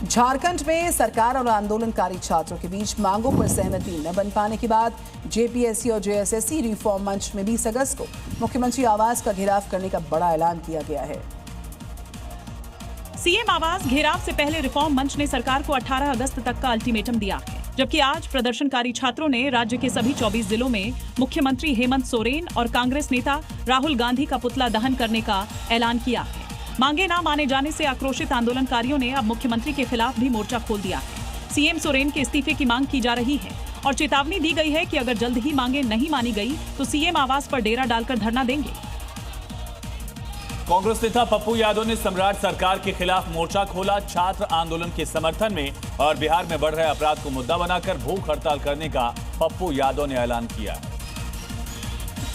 झारखंड में सरकार और आंदोलनकारी छात्रों के बीच मांगों पर सहमति न बन पाने के बाद जेपीएससी और जेएसएससी रिफॉर्म मंच में 20 अगस्त को मुख्यमंत्री आवास का घेराव करने का बड़ा ऐलान किया गया है। सीएम आवास घेराव से पहले रिफॉर्म मंच ने सरकार को 18 अगस्त तक का अल्टीमेटम दिया है, जबकि आज प्रदर्शनकारी छात्रों ने राज्य के सभी 24 जिलों में मुख्यमंत्री हेमंत सोरेन और कांग्रेस नेता राहुल गांधी का पुतला दहन करने का ऐलान किया है। मांगे न माने जाने से आक्रोशित आंदोलनकारियों ने अब मुख्यमंत्री के खिलाफ भी मोर्चा खोल दिया है। सीएम सोरेन के इस्तीफे की मांग की जा रही है और चेतावनी दी गई है कि अगर जल्द ही मांगे नहीं मानी गई तो सीएम आवास पर डेरा डालकर धरना देंगे। कांग्रेस नेता पप्पू यादव ने सम्राट सरकार के खिलाफ मोर्चा खोला। छात्र आंदोलन के समर्थन में और बिहार में बढ़ रहे अपराध को मुद्दा बनाकर भूख हड़ताल करने का पप्पू यादव ने ऐलान किया।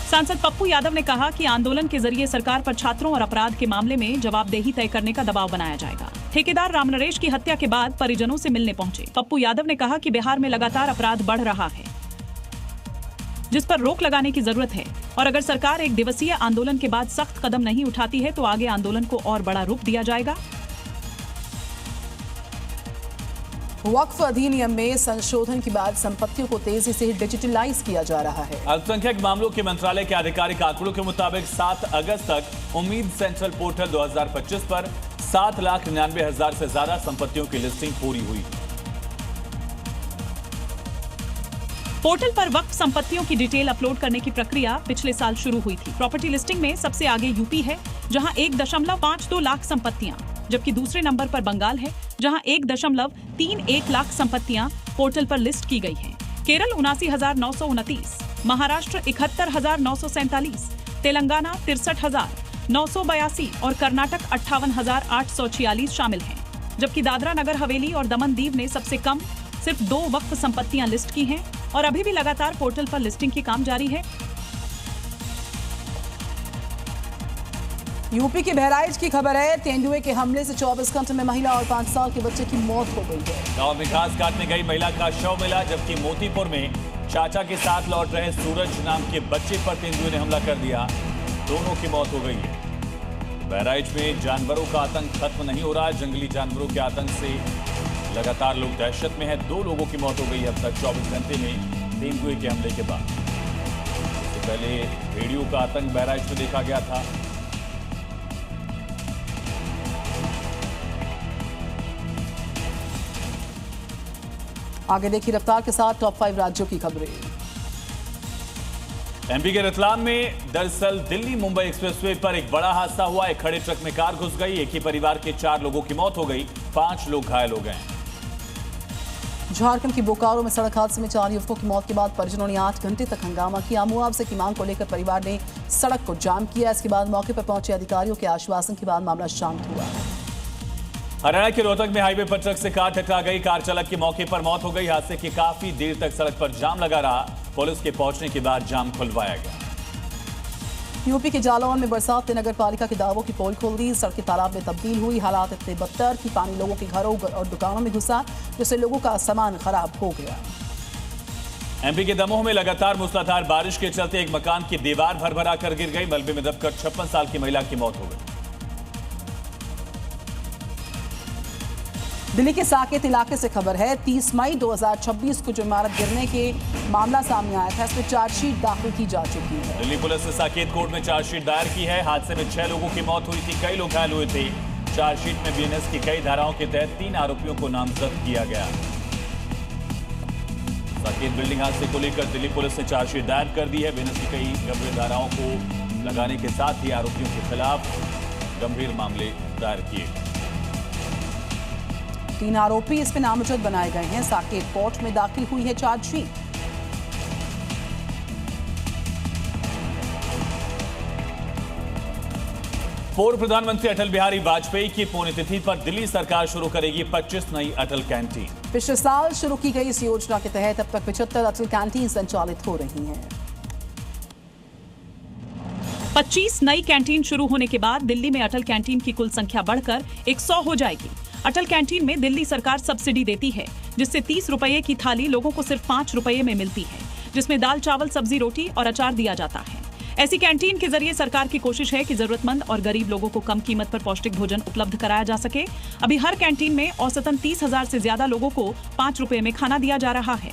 सांसद पप्पू यादव ने कहा कि आंदोलन के जरिए सरकार पर छात्रों और अपराध के मामले में जवाबदेही तय करने का दबाव बनाया जाएगा। ठेकेदार रामनरेश की हत्या के बाद परिजनों से मिलने पहुंचे पप्पू यादव ने कहा कि बिहार में लगातार अपराध बढ़ रहा है, जिस पर रोक लगाने की जरूरत है और अगर सरकार एक दिवसीय आंदोलन के बाद सख्त कदम नहीं उठाती है तो आगे आंदोलन को और बड़ा रूप दिया जाएगा। वक्फ अधिनियम में संशोधन के बाद संपत्तियों को तेजी से डिजिटलाइज किया जा रहा है। अल्पसंख्यक मामलों के मंत्रालय के आधिकारिक आंकड़ों के मुताबिक 7 अगस्त तक उम्मीद सेंट्रल पोर्टल 2025 पर 7,99,000 से ज्यादा संपत्तियों की लिस्टिंग पूरी हुई। पोर्टल पर वक्फ संपत्तियों की डिटेल अपलोड करने की प्रक्रिया पिछले साल शुरू हुई थी। प्रॉपर्टी लिस्टिंग में सबसे आगे यूपी है, जहां 1.52 लाख संपत्तियां, जबकि दूसरे नंबर पर बंगाल है, जहां 1.31 लाख संपत्तियां पोर्टल पर लिस्ट की गई हैं। केरल 79,929, महाराष्ट्र 71,947, तेलंगाना 63,982 और कर्नाटक 58,846 शामिल हैं, जबकि दादरा नगर हवेली और दमन दीव ने सबसे कम सिर्फ 2 वक्फ संपत्तियां लिस्ट की हैं और अभी भी लगातार पोर्टल पर लिस्टिंग की काम जारी है। यूपी के बहराइच की खबर है। तेंदुए के हमले से 24 घंटे में महिला और 5 साल के बच्चे की मौत हो गई है। गांव में घास काटने गई महिला का शव मिला, जबकि मोतीपुर में चाचा के साथ लौट रहे सूरज नाम के बच्चे पर तेंदुए ने हमला कर दिया। दोनों की मौत हो गई है। बहराइच में जानवरों का आतंक खत्म नहीं हो रहा। जंगली जानवरों के आतंक से लगातार लोग दहशत में हैं। 2 लोगों की मौत हो गई अब तक 24 घंटे में तेंदुए के हमले के बाद। इससे पहले भेड़ियों का आतंक बहराइच में देखा गया था। आगे देखिए रफ्तार के साथ टॉप 5 राज्यों की खबरें। एमपी के रतलाम में दरअसल दिल्ली मुंबई एक्सप्रेसवे पर एक बड़ा हादसा हुआ। एक खड़े ट्रक में कार घुस गई। एक ही परिवार के 4 लोगों की मौत हो गई, 5 लोग घायल हो गए। झारखंड की बोकारो में सड़क हादसे में 4 युवकों की मौत के बाद परिजनों ने 8 घंटे तक हंगामा किया। मुआवजे की मांग को लेकर परिवार ने सड़क को जाम किया। इसके बाद मौके पर पहुंचे अधिकारियों के आश्वासन के बाद मामला शांत हुआ। हरियाणा के रोहतक में हाईवे पर ट्रक से कार टकरा गई। कार चालक की मौके पर मौत हो गई। हादसे की काफी देर तक सड़क पर जाम लगा रहा। पुलिस के पहुंचने के बाद जाम खुलवाया गया। यूपी के जालौन में बरसात ने नगर पालिका के दावों की पोल खोल दी। सड़कें तालाब में तब्दील हुई। हालात इतने बदतर कि पानी लोगों के घरों और दुकानों में घुसा, जिससे लोगों का सामान खराब हो गया। एमपी के दमोह में लगातार मूसलाधार बारिश के चलते एक मकान की दीवार भरभरा कर गिर गई। मलबे में दबकर 56 साल की महिला की मौत हो गई। दिल्ली के साकेत इलाके से खबर है। 30 मई 2026 को जो इमारत गिरने के मामला सामने आया था, इसमें चार्जशीट दाखिल की जा चुकी है। दिल्ली पुलिस ने साकेत कोर्ट में चार्जशीट दायर की है। हादसे में 6 लोगों की मौत हुई थी, कई लोग घायल हुए थे। चार्जशीट में बीएनएस की कई धाराओं के तहत 3 आरोपियों को नामजद किया गया। साकेत बिल्डिंग हादसे को लेकर दिल्ली पुलिस ने चार्जशीट दायर कर दी है। बीएनएस की कई गंभीर धाराओं को लगाने के साथ ही आरोपियों के खिलाफ गंभीर मामले दायर किए। 3 आरोपी इसमें नामजद बनाए गए हैं। साकेत कोर्ट में दाखिल हुई है चार्जशीट। पूर्व प्रधानमंत्री अटल बिहारी वाजपेयी की पुण्यतिथि पर दिल्ली सरकार शुरू करेगी 25 नई अटल कैंटीन। पिछले साल शुरू की गई इस योजना के तहत अब तक 75 अटल कैंटीन संचालित हो रही हैं। 25 नई कैंटीन शुरू होने के बाद दिल्ली में अटल कैंटीन की कुल संख्या बढ़कर 100 हो जाएगी। अटल कैंटीन में दिल्ली सरकार सब्सिडी देती है, जिससे 30 रुपये की थाली लोगों को सिर्फ 5 रुपये में मिलती है, जिसमें दाल चावल सब्जी रोटी और अचार दिया जाता है। ऐसी कैंटीन के जरिए सरकार की कोशिश है कि जरूरतमंद और गरीब लोगों को कम कीमत पर पौष्टिक भोजन उपलब्ध कराया जा सके। अभी हर कैंटीन में औसतन 30,000 से ज्यादा लोगों को 5 रुपए में खाना दिया जा रहा है।